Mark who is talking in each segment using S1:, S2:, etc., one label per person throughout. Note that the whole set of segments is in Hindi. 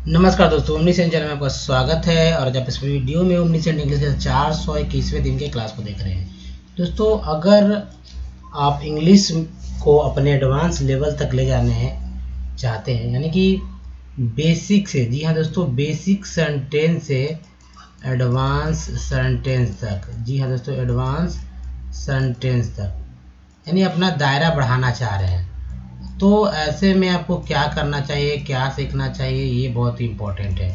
S1: नमस्कार दोस्तों, ओमनीसेंट चैनल में आपका स्वागत है। और जब इस वीडियो में ओमनीसेंट इंग्लिश के 421वें दिन के क्लास को देख रहे हैं दोस्तों, अगर आप इंग्लिश को अपने एडवांस लेवल तक ले जाने चाहते हैं, यानी कि बेसिक से, जी हाँ दोस्तों, बेसिक सेंटेंस से एडवांस सेंटेंस तक, जी हाँ दोस्तों, एडवांस सेंटेंस तक, यानी अपना दायरा बढ़ाना चाह रहे हैं, तो ऐसे में आपको क्या करना चाहिए, क्या सीखना चाहिए, ये बहुत ही इम्पोर्टेंट है।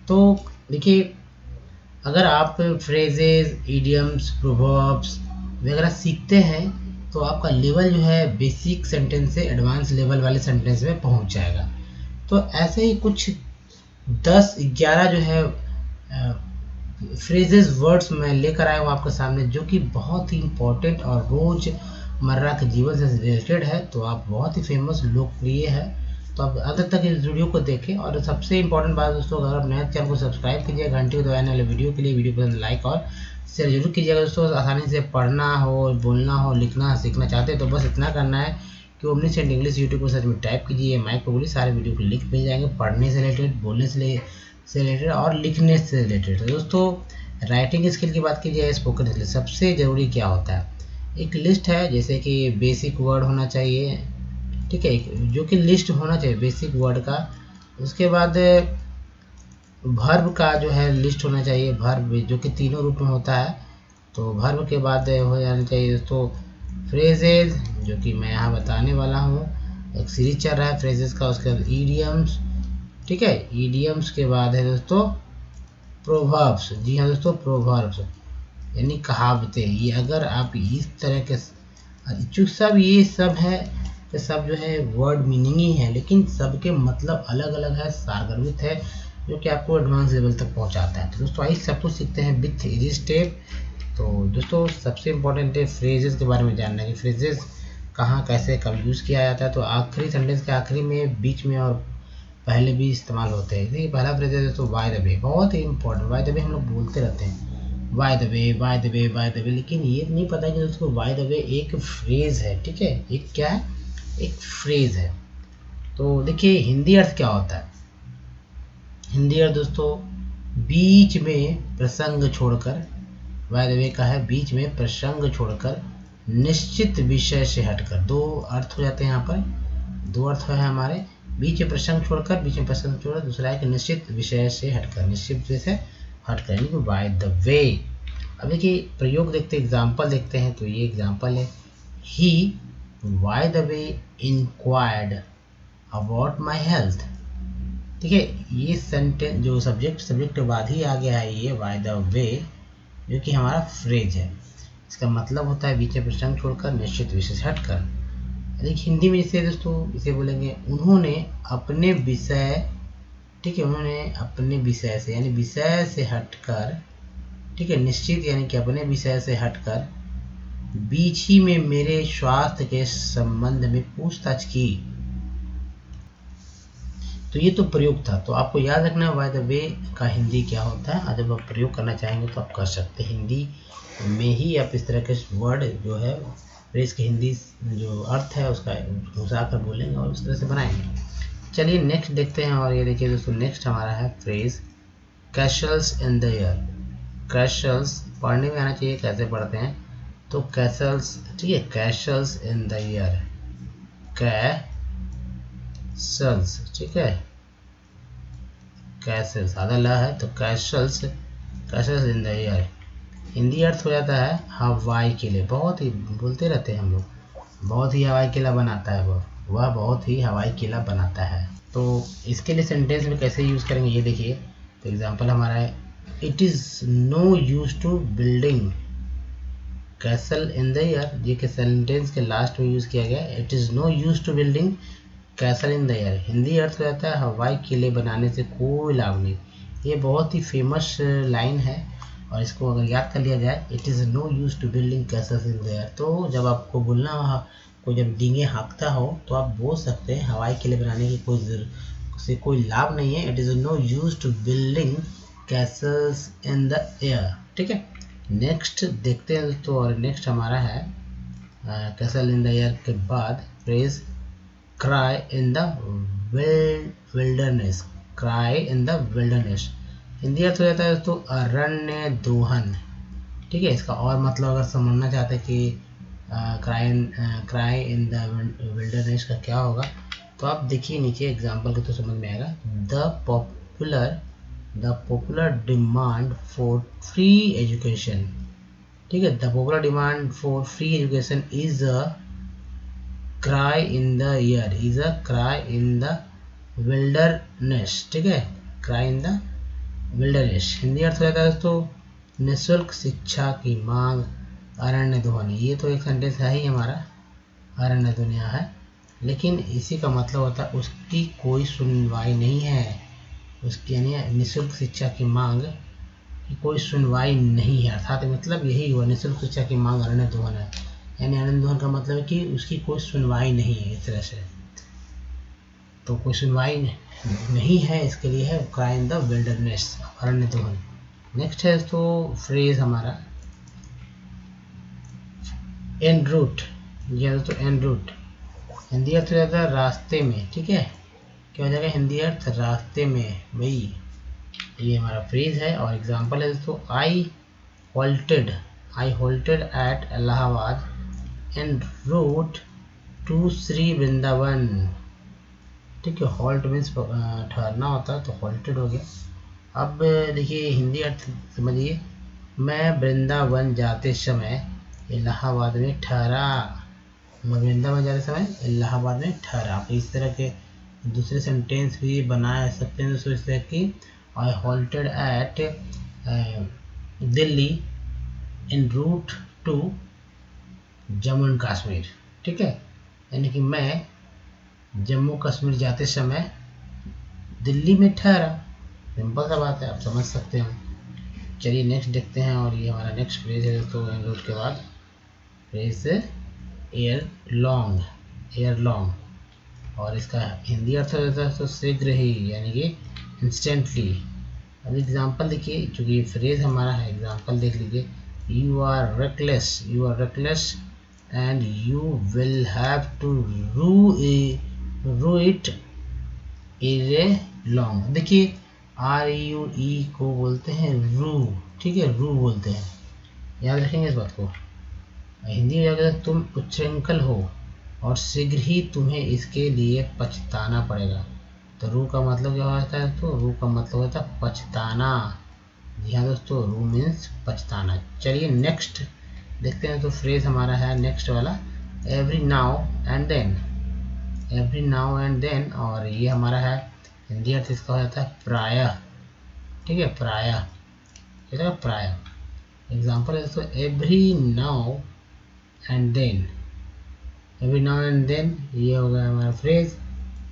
S1: तो देखिए, अगर आप फ्रेजेस, इडियम्स, प्रोवर्ब्स वगैरह सीखते हैं तो आपका लेवल जो है बेसिक सेंटेंस से एडवांस लेवल वाले सेंटेंस में पहुंच जाएगा। तो ऐसे ही कुछ 10-11 जो है फ्रेजेस, वर्ड्स मैं लेकर आया हूँ आपके सामने, जो कि बहुत ही इम्पोर्टेंट और रोज़मर्रा के जीवन से रिलेटेड है। तो आप बहुत ही फेमस, लोकप्रिय है, तो आप अंत तक इस वीडियो को देखें। और सबसे इम्पोर्टेंट बात दोस्तों, अगर आप नए चैनल को सब्सक्राइब कीजिए, घंटी को दबाने वाले वीडियो के लिए वीडियो पसंद लाइक और शेयर जरूर कीजिएगा दोस्तों। आसानी से पढ़ना हो, बोलना हो, लिखना सीखना चाहते हैं तो बस इतना करना है कि ओमनीसेंट इंग्लिश यूट्यूब पर सर्च में टाइप कीजिए, माइक पर बोलिए, सारे वीडियो को लिंक मिल जाएंगे, पढ़ने से रिलेटेड, बोलने से रिलेटेड और लिखने से रिलेटेड। तो दोस्तों, राइटिंग स्किल की बात कीजिए, स्पोकन स्किल, सबसे ज़रूरी क्या होता है, एक लिस्ट है, जैसे कि बेसिक वर्ड होना चाहिए, ठीक है, जो कि लिस्ट होना चाहिए बेसिक वर्ड का। उसके बाद वर्ब का जो है लिस्ट होना चाहिए, वर्ब जो कि तीनों रूप में होता है। तो वर्ब के बाद हो जाना चाहिए दोस्तों फ्रेजेज, जो कि मैं यहाँ बताने वाला हूँ, एक सीरीज चल रहा है फ्रेजेज का। उसके बाद ईडियम्स, ठीक है, ईडियम्स के बाद है दोस्तों प्रोवर्ब्स, जी हाँ दोस्तों, प्रोवर्ब्स यानी कहावतें। ये अगर आप इस तरह के जो सब ये सब है, ये सब जो है वर्ड मीनिंग ही है, लेकिन सबके मतलब अलग अलग है, सारगर्भित है, जो कि आपको एडवांस लेवल तक पहुंचाता है। तो दोस्तों आइए सब कुछ सीखते हैं विथ इजी स्टेप। तो दोस्तों सबसे इम्पोर्टेंट है फ्रेजेस के बारे में जानना है कि फ्रेजेस कहाँ, कैसे, कब यूज़ किया जाता है। तो आखिरी सेंटेंस के आखिरी में, बीच में और पहले भी इस्तेमाल होते हैं। देखिए पहला फ्रेज है दोस्तों बाय द वे, बहुत ही इंपॉर्टेंट। बाय द वे हम लोग बोलते रहते हैं, bye the way, bye the way, bye the वे, लेकिन ये नहीं पता कि दोस्तों बाय द वे एक फ्रेज है, ठीक है, एक क्या है, एक फ्रेज है। तो देखिए हिंदी अर्थ क्या होता है, हिंदी अर्थ दोस्तों बीच में प्रसंग छोड़कर, बाय द वे का है बीच में प्रसंग छोड़कर, निश्चित विषय से हटकर। दो अर्थ हो जाते हैं यहाँ पर, दो अर्थ है हमारे, बीच में प्रसंग छोड़कर, बीच में प्रसंग छोड़कर, दूसरा है कि निश्चित विषय से हटकर, निश्चित विषय से हटकर, यानी कि बाय द वे। अब देखिए प्रयोग देखते, एग्जाम्पल देखते हैं। तो ये एग्जाम्पल है, he by the way inquired about my health, ठीक है। ये सेंटेंस जो सब्जेक्ट के बाद ही आ गया है, ये बाय द वे, जो कि हमारा फ्रेज है। इसका मतलब होता है बीच में प्रसंग छोड़कर, निश्चित विषय से हटकर। देखिए हिंदी में जैसे दोस्तों इसे बोलेंगे, उन्होंने अपने विषय, ठीक है, उन्होंने अपने विषय से, यानी विषय से हटकर, ठीक है, निश्चित यानी कि अपने विषय से हटकर, बीच ही में मेरे स्वास्थ्य के संबंध में पूछताछ की। तो ये तो प्रयोग था। तो आपको याद रखना है बाय द वे का हिंदी क्या होता है, और जब आप प्रयोग करना चाहेंगे तो आप कर सकते हैं। हिंदी में ही आप इस तरह के वर्ड जो है फ्रेज के हिंदी जो अर्थ है उसका घुसा कर बोलेंगे और उस तरह से बनाएंगे। चलिए नेक्स्ट देखते हैं। और ये देखिए दोस्तों, नेक्स्ट हमारा है फ्रेज कैशल्स इन द एयर। कैशल्स पढ़ने में आना चाहिए, कैसे पढ़ते हैं, तो कैशल्स, ठीक है, कैशल्स इन द एयर, कैशल्स, ठीक है, कैशल्स आधा ला है, तो कैशल्स, कैशल्स इन द एयर, हिंदी अर्थ हो जाता है हवाई किले। बहुत ही बोलते रहते हैं हम लोग, बहुत ही हवाई किला बनाता है वह बहुत ही हवाई किला बनाता है। तो इसके लिए सेंटेंस में कैसे यूज़ करेंगे ये देखिए। तो एग्जांपल हमारा है, it is no use to building castle in the air, ये के सेंटेंस के लास्ट में यूज़ किया गया, it is no use to building castle in the air. Hindi अर्थ हो जाता है हवाई किले बनाने से कोई लाभ नहीं। ये बहुत ही फेमस लाइन है, और इसको अगर याद कर लिया जाए, it is no use to building castles in the air, तो जब आपको बोलना हो, कोई जब डींगे हाँकता हो तो आप बोल सकते हैं हवाई किले बनाने की कोई लाभ नहीं है, it is no use to building castles in the air, ठीक है। नेक्स्ट देखते हैं दोस्तों, और नेक्स्ट हमारा है कैसल इन द एयर के बाद phrase cry in the wilderness. Cry in the wilderness. Hindi अर्थ हो जाता है दोस्तों अरण्य दोहन। ठीक है, इसका और मतलब अगर समझना चाहते हैं कि क्राई इन द विल्डरनेस का क्या होगा, तो आप देखिए नीचे एग्जाम्पल के तो समझ में आएगा। The popular demand for free education. ठीक है, the popular demand for free education is a cry in the ear, is a cry in the wilderness. ठीक है, cry in the wilderness. Hindi अर्थ हो जाता है दोस्तों निःशुल्क शिक्षा की मांग, अरण्य दोहन। ये तो एक सेंटेंस है ही हमारा, अरण्य दुनिया है, लेकिन इसी का मतलब होता है उसकी कोई सुनवाई नहीं है, उसकी यानी निःशुल्क शिक्षा की मांग की कोई सुनवाई नहीं है। अर्थात मतलब यही हुआ, निःशुल्क शिक्षा की मांग अरण्य दोहन है, यानी अरण्य दोहन का मतलब है कि उसकी कोई सुनवाई नहीं है। इस तरह से तो कोई सुनवाई नहीं है, इसके लिए है क्राई इन द विल्डरनेस, अरण्य दोहन। नेक्स्ट है तो फ्रेज हमारा एन रूट। यह दोस्तों एन रूट हिंदी अर्थ हो जाता है रास्ते में। ठीक है, क्या हो जाएगा हिंदी अर्थ रास्ते में भाई, ये हमारा फ्रेज है। और एग्जांपल है दोस्तों I halted at Allahabad en route to Shri Vrindavan. ठीक है, हॉल्ट मीन्स ठहरना होता है, तो हॉल्टेड हो गया। अब देखिए हिंदी अर्थ समझिए, मैं वृंदावन जाते समय इलाहाबाद में ठहरा। मैं वृंदावन जाते समय इलाहाबाद में ठहरा। आप इस तरह के दूसरे सेंटेंस भी बना सकते हैं दोस्तों इस तरह की। I halted at Delhi in route to Jammu and Kashmir. ठीक है, यानी कि मैं जम्मू कश्मीर जाते समय दिल्ली में ठहरा। सिंपल सा बात है, आप समझ सकते हो। चलिए नेक्स्ट देखते हैं, और ये हमारा नेक्स्ट फ्रेज है तो इन रूट के बाद फ्रेज एयर लॉन्ग, और इसका हिंदी अर्थ होता है तो शीघ्र ही, यानी कि इंस्टेंटली। अब एग्जाम्पल देखिए, चूँकि फ्रेज हमारा है, एग्जाम्पल देख लीजिए। You are reckless and you will have to rue it ere long. देखिए RUE को बोलते हैं रू। ठीक है, रू बोलते हैं, याद रखेंगे इस बात को। हिंदी में अगर तुम उच्छृंखल हो और शीघ्र ही तुम्हें इसके लिए पछताना पड़ेगा। तो रू का मतलब क्या होता है, तो रू का मतलब होता है पछताना। जी हाँ दोस्तों, रू मीन्स पछताना। चलिए नेक्स्ट देखते हैं, तो फ्रेज हमारा है नेक्स्ट वाला एवरी नाउ एंड देन, और ये हमारा है हिंदी अर्थ इसका हो जाता है प्रायः। ठीक है, प्रायः एग्जाम्पल है दोस्तों एवरी नाउ एंड देन ये हो गया हमारा फ्रेज।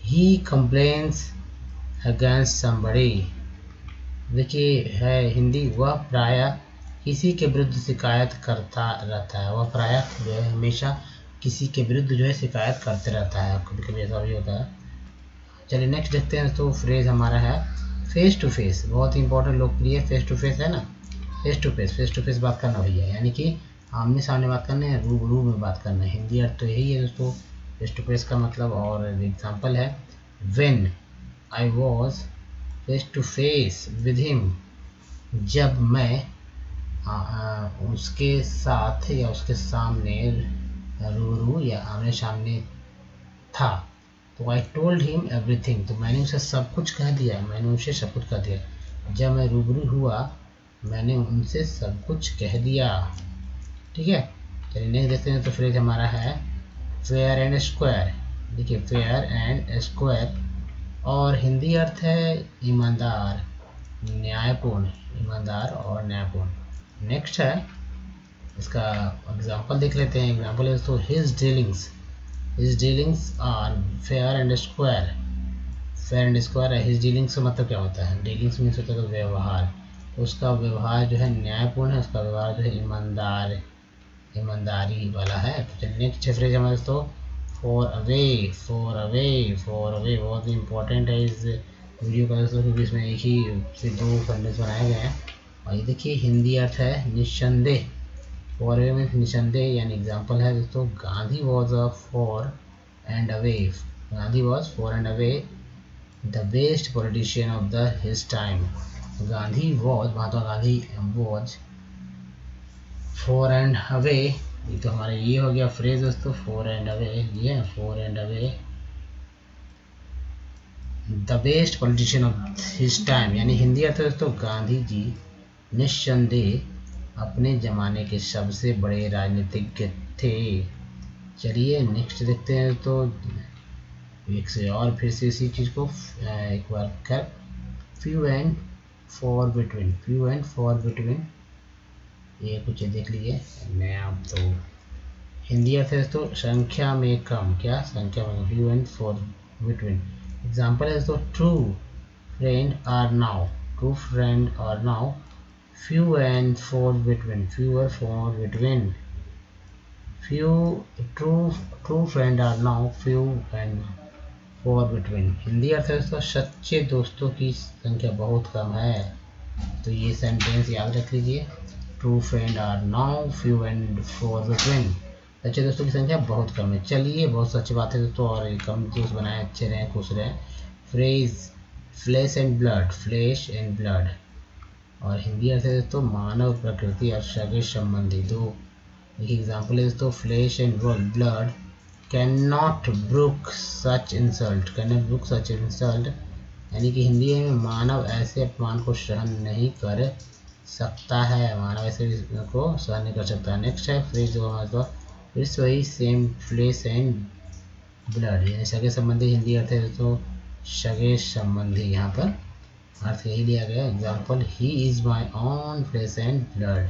S1: ही कंप्लेन्स अगेंस्ट समबडी। देखिए है हिंदी, वह प्रायः किसी के विरुद्ध शिकायत करता रहता है। वह प्रायः जो है हमेशा किसी के विरुद्ध जो है शिकायत करते रहता है, कभी कभी ऐसा भी होता है। चलिए नेक्स्ट देखते हैं, तो फ्रेज हमारा है फेस टू फेस। बहुत ही इंपॉर्टेंट लोकप्रिय फेस टू फेस है ना, फेस टू फेस बात करना भैया, यानी कि आमने सामने बात करना है, रूबरू में बात करना है। हिंदी अर्थ तो यही है दोस्तों फेस टू फेस का मतलब। और एग्जाम्पल है when I was face to face with him, जब मैं उसके साथ या उसके सामने रूबरू या आमने सामने था। तो आई टोल्ड हिम एवरीथिंग, तो मैंने उसे सब कुछ कह दिया, जब मैं रूबरू हुआ मैंने उनसे सब कुछ कह दिया। ठीक है, चलिए नेक्स्ट देखते हैं, तो फ्रेज हमारा है फेयर एंड स्क्वायर। देखिए फेयर एंड स्क्वायर, और हिंदी अर्थ है ईमानदार और न्यायपूर्ण। नेक्स्ट है इसका एग्जाम्पल देख लेते हैं। एग्जाम्पल है दोस्तों his dealings are fair and square है। हिज डीलिंग्स का मतलब क्या होता है, डीलिंग्स मीन्स होता है व्यवहार, उसका व्यवहार जो है न्यायपूर्ण है, उसका व्यवहार जो है ईमानदारी वाला है। तो चलिए नेक्स्ट फ्रेज हमारे दोस्तों फॉर अवे बहुत ही इंपॉर्टेंट है इस वीडियो का दोस्तों, क्योंकि इसमें एक ही से दो सेंटेंस बनाए गए हैं। और ये देखिए हिंदी अर्थ है निस्संदेह। फॉर अवे मीन्स निस्संदेह, यानी एग्जाम्पल है दोस्तों Gandhi was for and away the best politician of the his time. Gandhi was, Mahatma Gandhi was four and away, ये तो हमारे ये हो गया फ्रेज दोस्तों, फोर एंड अवे, ये four and away the best politician of his time, यानी हिंदी अर्थ दोस्तों गांधी जी निस्संदेह अपने ज़माने के सबसे बड़े राजनीतिज्ञ थे। चलिए नेक्स्ट देखते हैं। तो एक से और फिर से इसी चीज़ को एक बार कर, few and far between, few and far between, ये कुछ देख लीजिए। मैं आप तो हिंदी अर्थ है तो संख्या में कम, क्या संख्या में, few and far between. Example है तो true friend are now, true friend are now few and far between, fewer far between, few true friend are now few and far between। Hindi अर्थ है दोस्तों सच्चे दोस्तों की संख्या बहुत कम है। तो ये सेंटेंस याद रख लीजिए, true friend are now few and far between, सच्चे दोस्तों की संख्या बहुत कम है। चलिए बहुत अच्छी बात है दोस्तों, और कम दोस्त बनाए, अच्छे रहें, खुश रहें। Phrase flash and blood, flash and blood, और हिंदी अर्थ है तो मानव प्रकृति और सगे संबंधी। दो एक एग्जाम्पल है दोस्तों, flesh and blood can not brook such insult, can not brook such insult, यानी कि हिंदी में मानव ऐसे अपमान को सहन नहीं कर सकता है, मानव ऐसे को सहन नहीं कर सकता। नेक्स्ट है फ्रेज जो हमारे पास, इट्स वही सेम फ्लैश एंड ब्लड, यानी सगे संबंधी, हिंदी अर्थ है तो सगे संबंधी, यहाँ पर अर्थ यही लिया गया। Example, he is my own flesh and blood,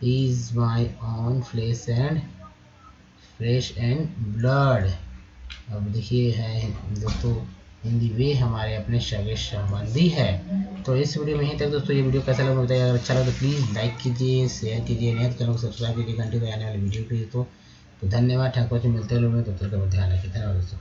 S1: he is my own flesh and blood. अब देखिए है दोस्तों, हिंदी वे हमारे अपने सगे संबंधी है। तो इस वीडियो में यहीं तक दोस्तों। ये वीडियो कैसा लगा बताइए, अगर अच्छा लगा तो प्लीज़ लाइक कीजिए, शेयर कीजिए, नहीं तो चैनल को सब्सक्राइब कीजिए घंटे को आने वाले वीडियो के लिए। तो धन्यवाद, ठाकुर जी मिलते हैं लोग में, तो ध्यान रखिए, धन्यवाद दोस्तों।